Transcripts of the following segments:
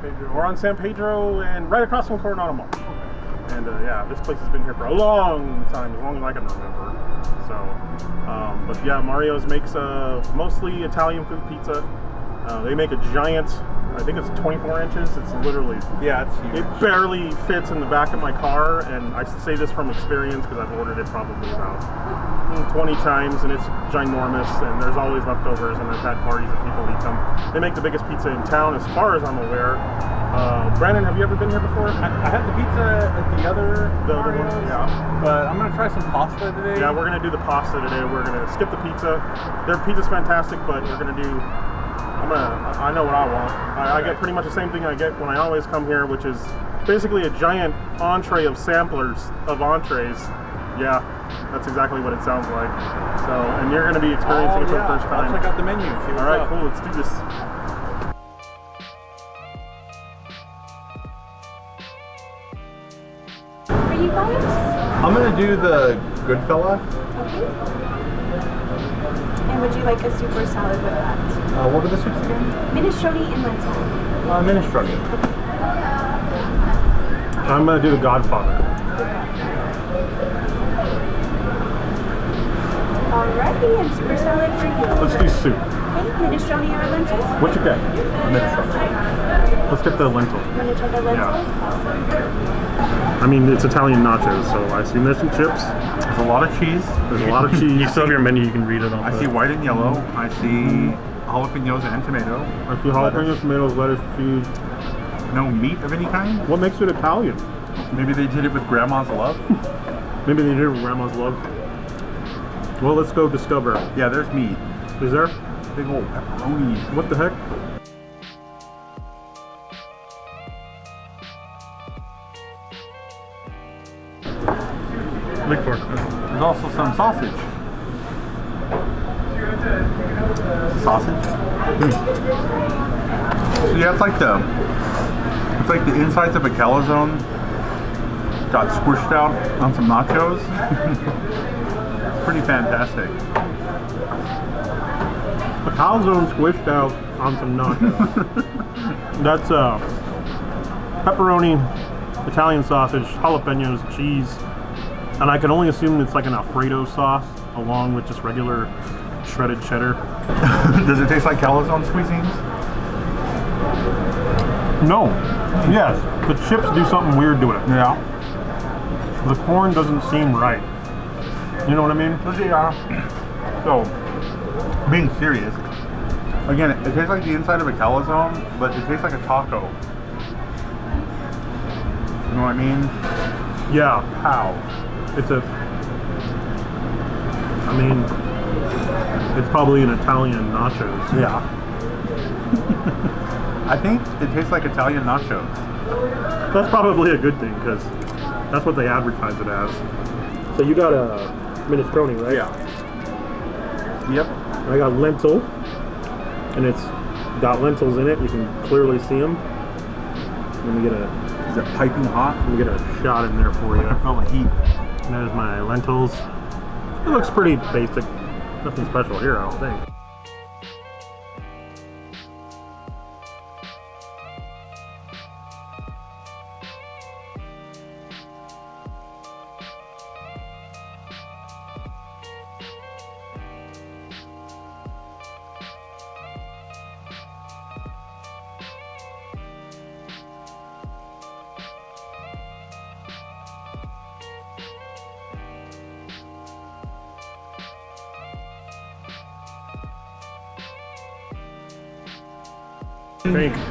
Pedro. We're on San Pedro and right across from Coronado Mall. And yeah, this place has been here for a long time, as long as I can remember. So, but yeah, Mario's makes mostly Italian food pizza. They make a giant, I think it's 24 inches. It's literally, yeah, it's huge. It barely fits in the back of my car, and I say this from experience because I've ordered it probably about 20 times, and it's ginormous, and there's always leftovers, and I've had parties of people eat them. They make the biggest pizza in town, as far as I'm aware. Brandon, have you ever been here before? I had the pizza at the other one, yeah. But I'm gonna try some pasta today. Yeah, we're gonna do the pasta today. We're gonna skip the pizza. Their pizza's fantastic, but we're gonna do. I know what I want. I get pretty much the same thing I get when I always come here, which is basically a giant entree of samplers of entrees. Yeah, that's exactly what it sounds like. So, and you're gonna be experiencing it for the first time. I'll check out the menu. All right, cool. Let's do this. Are you guys? I'm gonna do the good fella. Okay. And would you like a soup or salad with that? What are the soups again? Minestrone and lentil. Minestrone. I'm gonna do the Godfather. Alrighty, and soup or salad for you. Let's do soup. Okay, minestrone or lentil? What you get? Minestrone. Let's get the lentil. You want to try the lentil? Yeah. Awesome. I mean, it's Italian nachos, so I assume there's some chips. There's a lot of cheese. There's a lot of cheese. You still have your menu, you can read it on. I see white and yellow. I see jalapenos and tomato. I see jalapenos, tomatoes, lettuce, cheese. No meat of any kind? What makes it Italian? Maybe they did it with grandma's love? Maybe they did it with grandma's love. Well, let's go discover. Yeah, there's meat. Is there? Big old pepperoni. What the heck? Look for it. There's also some sausage. Sausage? So yeah, it's like the insides of a calzone got squished out on some nachos. Pretty fantastic. A calzone squished out on some nachos. That's pepperoni, Italian sausage, jalapenos, cheese, and I can only assume it's like an Alfredo sauce along with just regular shredded cheddar. Does it taste like calzone squeezings? No. Yes. The chips do something weird to it. Yeah. The corn doesn't seem right. You know what I mean? Yeah. So, being serious, again, it tastes like the inside of a calzone, but it tastes like a taco. You know what I mean? Yeah. How? It's probably an Italian nachos. Yeah. I think it tastes like Italian nachos. That's probably a good thing because that's what they advertise it as. So you got a minestrone, right? Yeah. Yep. I got lentil, and it's got lentils in it. You can clearly see them. Let me get Is it piping hot? let me get a shot in there for you. I feel the heat. And there's my lentils. It looks pretty basic. Nothing special here, I don't think.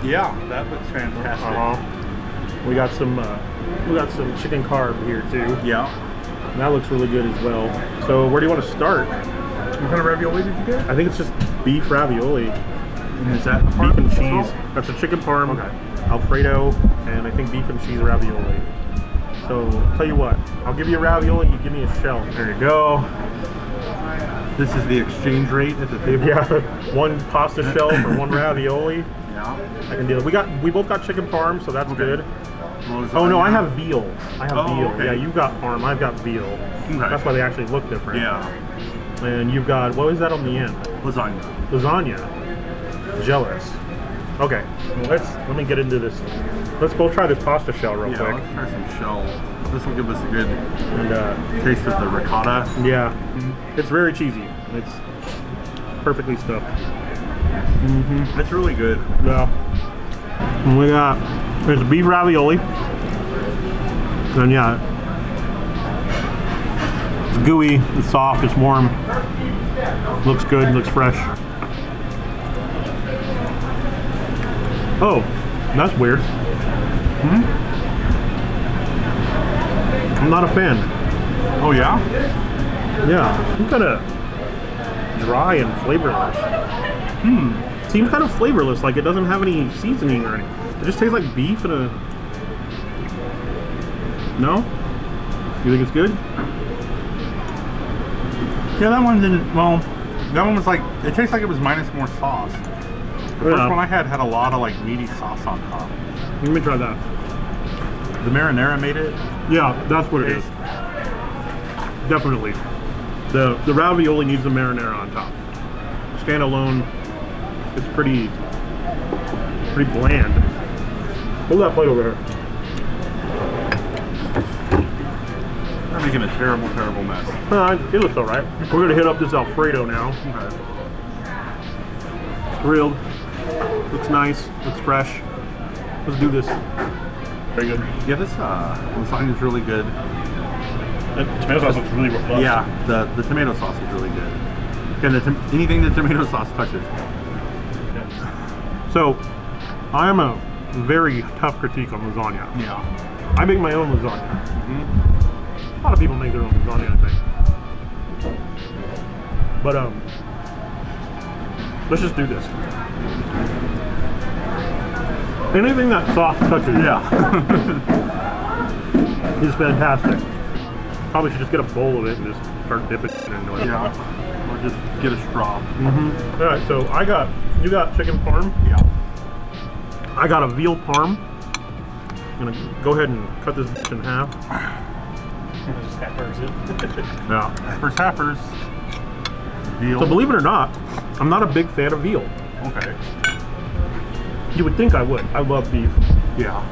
Yeah, that looks fantastic. We got some chicken carb here too. Yeah. And that looks really good as well. So where do you want to start? What kind of ravioli did you get? I think it's just beef ravioli. And is that Beef and cheese. That's a chicken parm, Okay. Alfredo, and I think beef and cheese ravioli. So tell you what, I'll give you a ravioli, you give me a shell. There you go. This is the exchange rate at the table? Yeah, one pasta shell for one ravioli. Yeah. I can deal. We both got chicken parm, so that's good. Well, Oh no, I have veal. I have veal. okay. Yeah, you got parm, I've got veal. Okay. That's why they actually look different. Yeah. And you've got, what is that on the end? Lasagna. Lasagna. Jealous. Okay, well, let me get into this. Let's both try this pasta shell real quick. Let's try some shell. This will give us a good And taste of the ricotta. yeah, it's very cheesy. It's perfectly stuffed. It's really good. Yeah. And we got there's beef ravioli. And yeah, it's gooey, it's soft, it's warm. Looks good, looks fresh. Oh, that's weird. I'm not a fan. Oh yeah? Yeah, it's kind of dry and flavorless. Seems kind of flavorless, like it doesn't have any seasoning or anything. It just tastes like beef and a... No? You think it's good? Yeah, that one didn't, well, that one was like, it tastes like it was minus more sauce. The first one I had a lot of like meaty sauce on top. Let me try that. The marinara made it. Yeah, that's what it is. Definitely. The ravioli needs the marinara on top. Standalone, it's pretty bland. Hold that plate over here. They're making a terrible, terrible mess. It looks alright. We're gonna hit up this Alfredo now. It's grilled. Looks nice. Looks fresh. Let's do this. Very good. Yeah, this lasagna is really good. The tomato sauce looks really robust. Yeah, the tomato sauce is really good. And anything the tomato sauce touches. So, I am a very tough critique on lasagna. Yeah. I make my own lasagna. A lot of people make their own lasagna, I think. But let's just do this. Anything that sauce touches, is fantastic. Probably should just get a bowl of it and just start dipping it into it. Yeah. Or just get a straw. All right, so you got chicken parm. Yeah. I got a veal parm. I'm gonna go ahead and cut this in half. Just peppers it. Yeah. For sappers, veal. So believe it or not, I'm not a big fan of veal. Okay. You would think I would. I love beef. Yeah.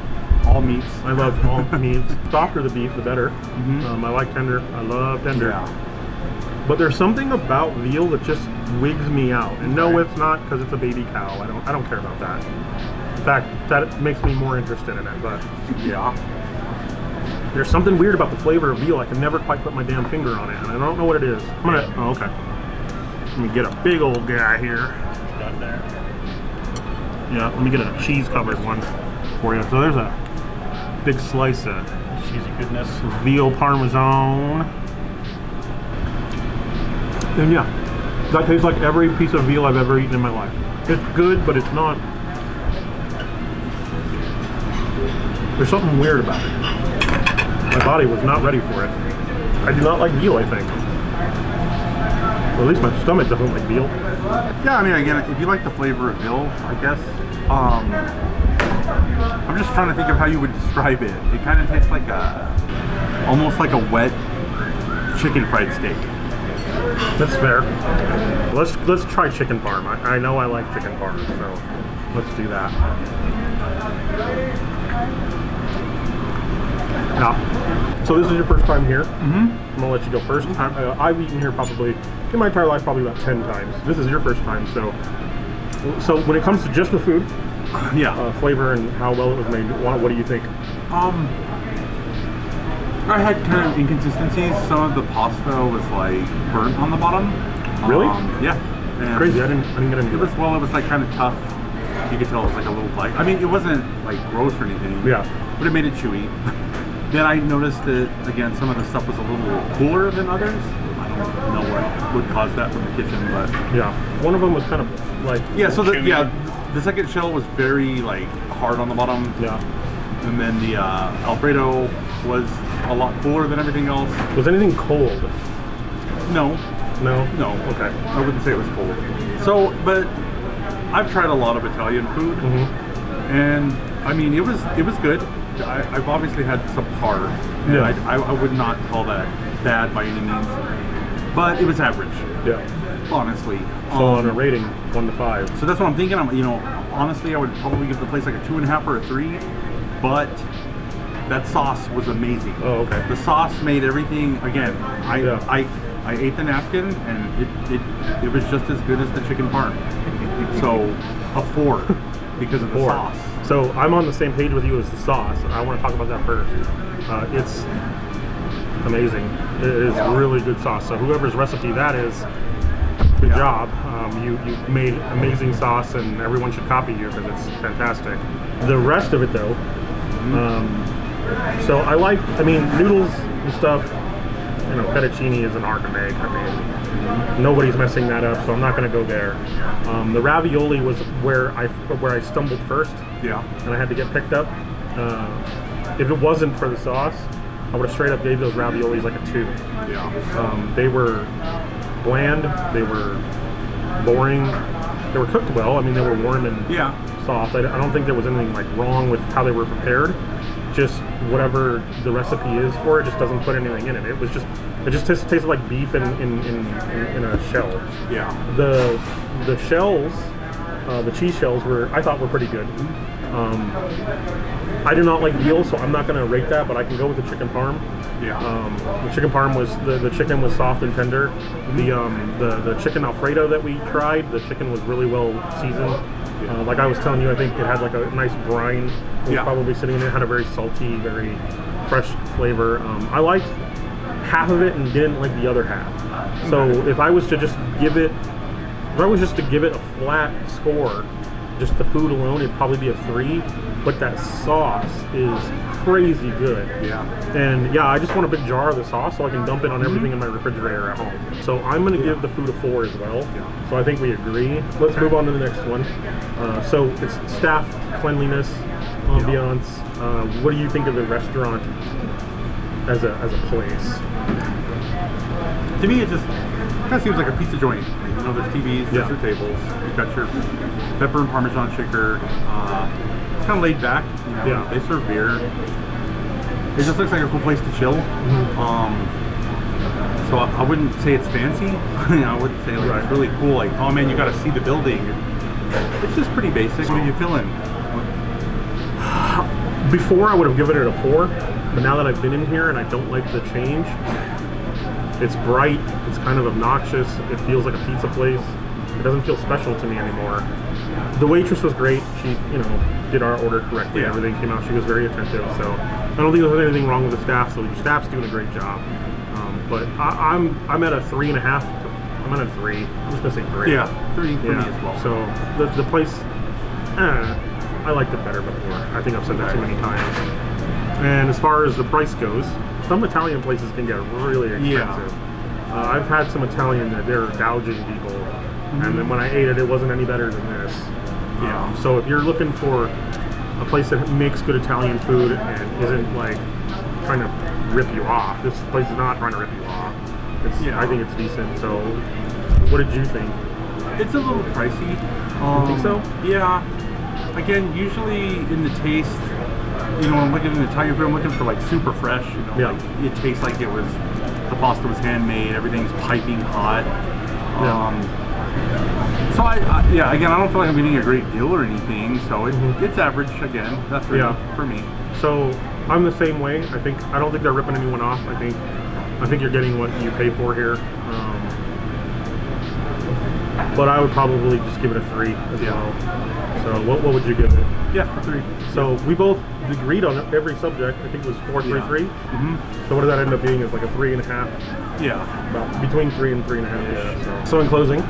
All meats. I love all meats. Softer the beef, the better. I like tender. I love tender. Yeah. But there's something about veal that just wigs me out. And no, it's not because it's a baby cow. I don't care about that. In fact, that makes me more interested in it. But Yeah. there's something weird about the flavor of veal. I can never quite put my damn finger on it, and I don't know what it is. Oh, okay. Let me get a big old guy here. Done there. Yeah, let me get a cheese-covered one for you. So there's a big slice of Cheesy goodness. veal parmesan. And yeah, that tastes like every piece of veal I've ever eaten in my life. It's good, but it's not. There's something weird about it. My body was not ready for it. I do not like veal, I think. Or at least my stomach doesn't like veal. Yeah, I mean, again, if you like the flavor of veal, I guess. I'm just trying to think of how you would describe it. It kind of tastes like almost like a wet chicken fried steak. That's fair. Let's try chicken parm. I know I like chicken parm, so let's do that. Now, so this is your first time here. I'm gonna let you go first. I've eaten here probably in my entire life probably about 10 times. This is your first time, so when it comes to just the food, flavor and how well it was made, what do you think? I had kind of inconsistencies. Some of the pasta was like burnt on the bottom. Really? Yeah. And Crazy. I didn't get into it was that. well. It was like kind of tough. You could tell it was like a little light. I mean, it wasn't like gross or anything. Yeah. But it made it chewy. Then I noticed that again, some of the stuff was a little cooler than others. I don't know what would cause that from the kitchen, but Yeah. One of them was kind of like so chewy. the second shell was very like hard on the bottom. Yeah. And then the Alfredo was a lot cooler than everything else. Was anything cold? No. No. Okay. I wouldn't say it was cold. So, but I've tried a lot of Italian food, and I mean, it was good. I've obviously had subpar, and Yeah. I would not call that bad by any means, but it was average, Yeah. honestly. So on a rating 1 to 5. So that's what I'm thinking. honestly, I would probably give the place like a 2.5 or a 3, but that sauce was amazing. Oh, okay. The sauce made everything, again, Yeah. I ate the napkin and it was just as good as the chicken parm. So a 4 because of the sauce. So I'm on the same page with you as the sauce. I want to talk about that first. It's amazing. It is really good sauce. So whoever's recipe that is, good job. You made amazing sauce, and everyone should copy you because it's fantastic. The rest of it though, so I mean, noodles and stuff, you know, fettuccine isn't hard to make. I mean, nobody's messing that up, so I'm not going to go there. The ravioli was where I stumbled first. Yeah. And I had to get picked up. If it wasn't for the sauce, I would have straight up gave those raviolis like a 2. Yeah. They were bland. They were boring. They were cooked well. I mean, they were warm and soft. I don't think there was anything like wrong with how they were prepared. Just whatever the recipe is for it, just doesn't put anything in it. It just tasted like beef in a shell. Yeah. The shells, the cheese shells I thought were pretty good. I do not like veal, so I'm not going to rate that, but I can go with the chicken parm. Yeah. The chicken parm was the chicken was soft and tender. The chicken Alfredo that we tried, the chicken was really well seasoned. Like I was telling you, I think it had like a nice brine. It was probably sitting in it. It had a very salty, very fresh flavor. I liked half of it and didn't like the other half. So if I was to just give it, a flat score, just the food alone, it'd probably be a 3. But that sauce is crazy good. Yeah. And yeah, I just want a big jar of the sauce so I can dump it on everything in my refrigerator at home. So I'm going to give the food a 4 as well. Yeah. So I think we agree. Let's move on to the next one. So it's staff cleanliness, ambiance. What do you think of the restaurant as a place? To me, it just kind of seems like a pizza joint. You know, there's TVs, there's your tables. You've got your pepper and Parmesan shaker. It's kind of laid back. You know, they serve beer. It just looks like a cool place to chill. So I wouldn't say it's fancy. I wouldn't say like it's really cool. Like, oh man, you got to see the building. It's just pretty basic. What are you feeling? Before I would have given it a 4, but now that I've been in here and I don't like the change. It's bright, it's kind of obnoxious, it feels like a pizza place. It doesn't feel special to me anymore. The waitress was great, she, you know, did our order correctly, everything came out, she was very attentive, so I don't think there's anything wrong with the staff, so your staff's doing a great job. But I'm at a 3.5, I'm at a 3, I'm just gonna say 3. Yeah, 3 for me as well. So the place, I liked it better before. I think I've said that too many times. And as far as the price goes, some Italian places can get really expensive. I've had some Italian that they're gouging people, and then when I ate it, it wasn't any better than this. So if you're looking for a place that makes good Italian food and isn't like trying to rip you off, this place is not trying to rip you off. I think it's decent. So what did you think? It's a little pricey. You think so? Yeah. Again, usually in the taste, you know, when I'm looking at Italian food, I'm looking for like super fresh, you know, like it tastes like the pasta was handmade, everything's piping hot. So again, I don't feel like I'm getting a great deal or anything, so it's average again, that's for me. So I'm the same way. I don't think they're ripping anyone off. I think you're getting what you pay for here. But I would probably just give it a 3 as well. So what would you give it? Yeah, a 3. So we both agreed on every subject. I think it was 4, 3, 3. So what does that end up being? Is like a 3.5. Yeah. About between 3 and 3.5. So in closing,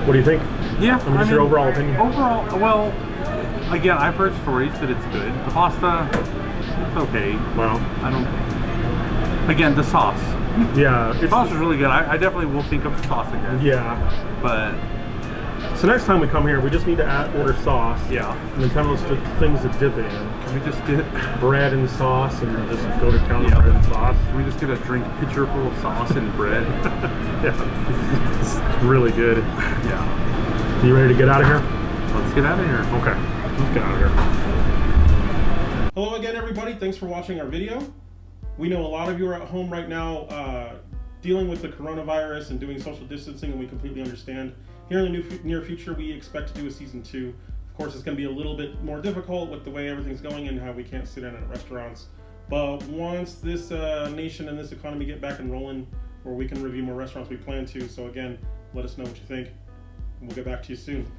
what do you think? Yeah. I mean, your overall opinion? Overall, well, again, I've heard stories that it's good. The pasta, it's okay. Well, I don't. Again, the sauce. Yeah, the sauce is really good. I definitely will think of the sauce again. Yeah. But so next time we come here, we just need to order sauce. Yeah. And then tell us the things to dip in. Can we just get bread and sauce and just go to town with bread and sauce? Can we just get a pitcher full of sauce and bread? It's really good. Yeah. You ready to get out of here? Let's get out of here. Okay. Let's get out of here. Hello again, everybody. Thanks for watching our video. We know a lot of you are at home right now dealing with the coronavirus and doing social distancing, and we completely understand. here in the near future, we expect to do a season 2. Of course, it's going to be a little bit more difficult with the way everything's going and how we can't sit in at restaurants. But once this nation and this economy get back and rolling, where we can review more restaurants, we plan to. So again, let us know what you think, and we'll get back to you soon.